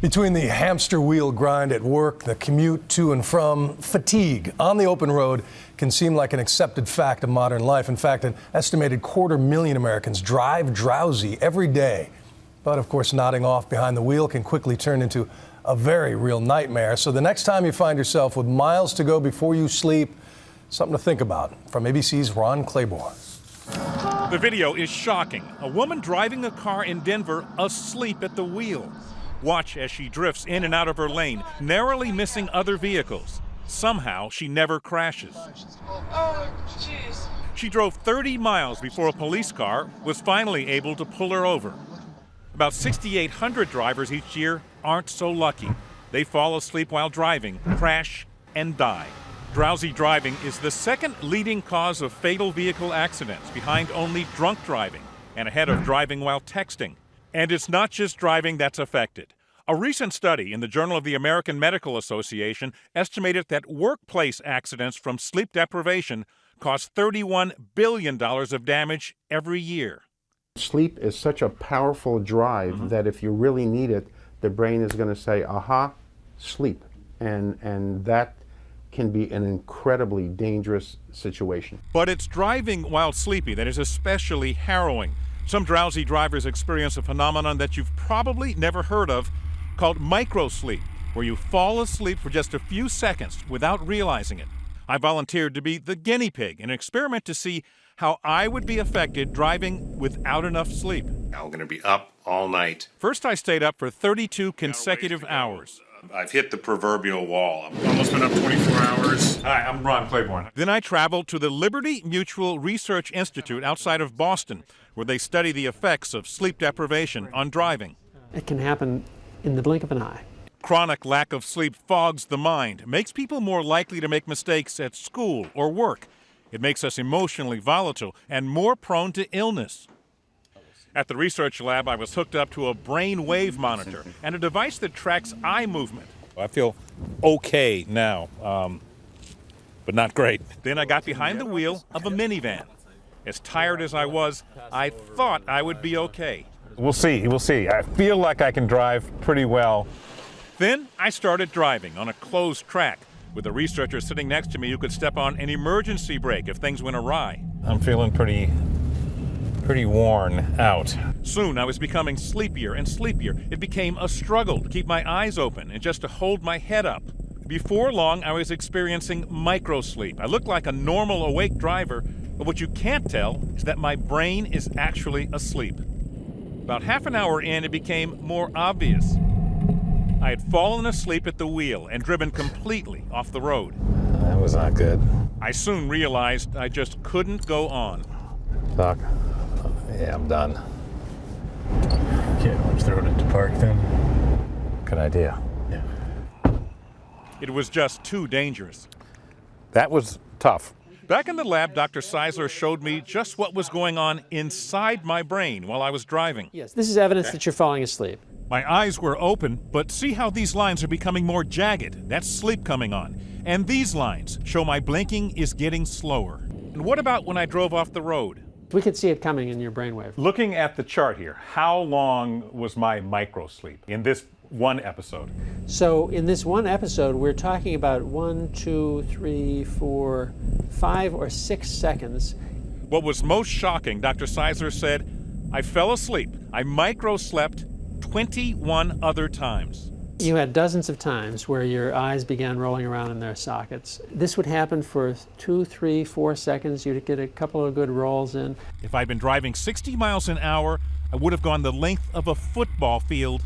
Between the hamster wheel grind at work, the commute to and from, fatigue on the open road can seem like an accepted fact of modern life. In fact, an estimated 250,000 Americans drive drowsy every day. But of course, nodding off behind the wheel can quickly turn into a very real nightmare. So the next time you find yourself with miles to go before you sleep, something to think about. From ABC's Ron Claiborne. The video is shocking. A woman driving a car in Denver asleep at the wheel. Watch as she drifts in and out of her lane, narrowly missing other vehicles. Somehow, she never crashes. Oh, jeez. She drove 30 miles before a police car was finally able to pull her over. About 6,800 drivers each year aren't so lucky. They fall asleep while driving, crash, and die. Drowsy driving is the second leading cause of fatal vehicle accidents, behind only drunk driving and ahead of driving while texting. And it's not just driving that's affected. A recent study in the Journal of the American Medical Association estimated that workplace accidents from sleep deprivation cost $31 billion of damage every year. Sleep is such a powerful drive that if you really need it, the brain is going to say, aha, sleep. And that can be an incredibly dangerous situation. But it's driving while sleepy that is especially harrowing. Some drowsy drivers experience a phenomenon that you've probably never heard of called microsleep, where you fall asleep for just a few seconds without realizing it. I volunteered to be the guinea pig in an experiment to see how I would be affected driving without enough sleep. I'm going to be up all night. First, I stayed up for 32 consecutive hours. I've hit the proverbial wall. I've almost been up 24 hours. Hi, I'm Ron Claiborne. Then I traveled to the Liberty Mutual Research Institute outside of Boston, where they study the effects of sleep deprivation on driving. It can happen in the blink of an eye. Chronic lack of sleep fogs the mind, makes people more likely to make mistakes at school or work. It makes us emotionally volatile and more prone to illness. At the research lab, I was hooked up to a brain wave monitor and a device that tracks eye movement. I feel okay now, but not great. Then I got behind the wheel of a minivan. As tired as I was, I thought I would be okay. We'll see. I feel like I can drive pretty well. Then I started driving on a closed track with a researcher sitting next to me who could step on an emergency brake if things went awry. I'm feeling pretty worn out. Soon I was becoming sleepier and sleepier. It became a struggle to keep my eyes open and just to hold my head up. Before long, I was experiencing microsleep. I looked like a normal awake driver, but what you can't tell is that my brain is actually asleep. About half an hour in, it became more obvious. I had fallen asleep at the wheel and driven completely off the road. That was not good. I soon realized I just couldn't go on. Doc, yeah, I'm done. Okay, let's throw it into park then. Good idea. Yeah. It was just too dangerous. That was tough. Back in the lab, Dr. Seisler showed me just what was going on inside my brain while I was driving. Yes, this is evidence that you're falling asleep. My eyes were open, but see how these lines are becoming more jagged? That's sleep coming on. And these lines show my blinking is getting slower. And what about when I drove off the road? We could see it coming in your brainwave. Looking at the chart here, how long was my microsleep in this one episode? So in this one episode, we're talking about 1, 2, 3, 4, 5 or 6 seconds. What was most shocking, Dr. Seisler said, I fell asleep. I microslept 21 other times. You had dozens of times where your eyes began rolling around in their sockets. This would happen for 2, 3, 4 seconds. You'd get a couple of good rolls in. If I'd been driving 60 miles an hour, I would have gone the length of a football field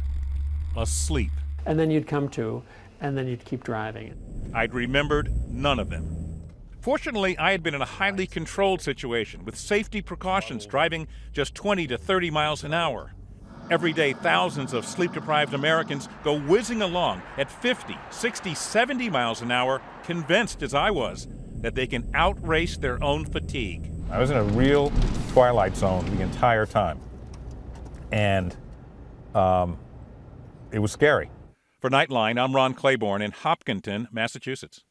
asleep. And then you'd come to, and then you'd keep driving. I'd remembered none of them. Fortunately, I had been in a highly controlled situation with safety precautions, driving just 20 to 30 miles an hour. Every day, thousands of sleep-deprived Americans go whizzing along at 50, 60, 70 miles an hour, convinced, as I was, that they can outrace their own fatigue. I was in a real twilight zone the entire time. And it was scary. For Nightline, I'm Ron Claiborne in Hopkinton, Massachusetts.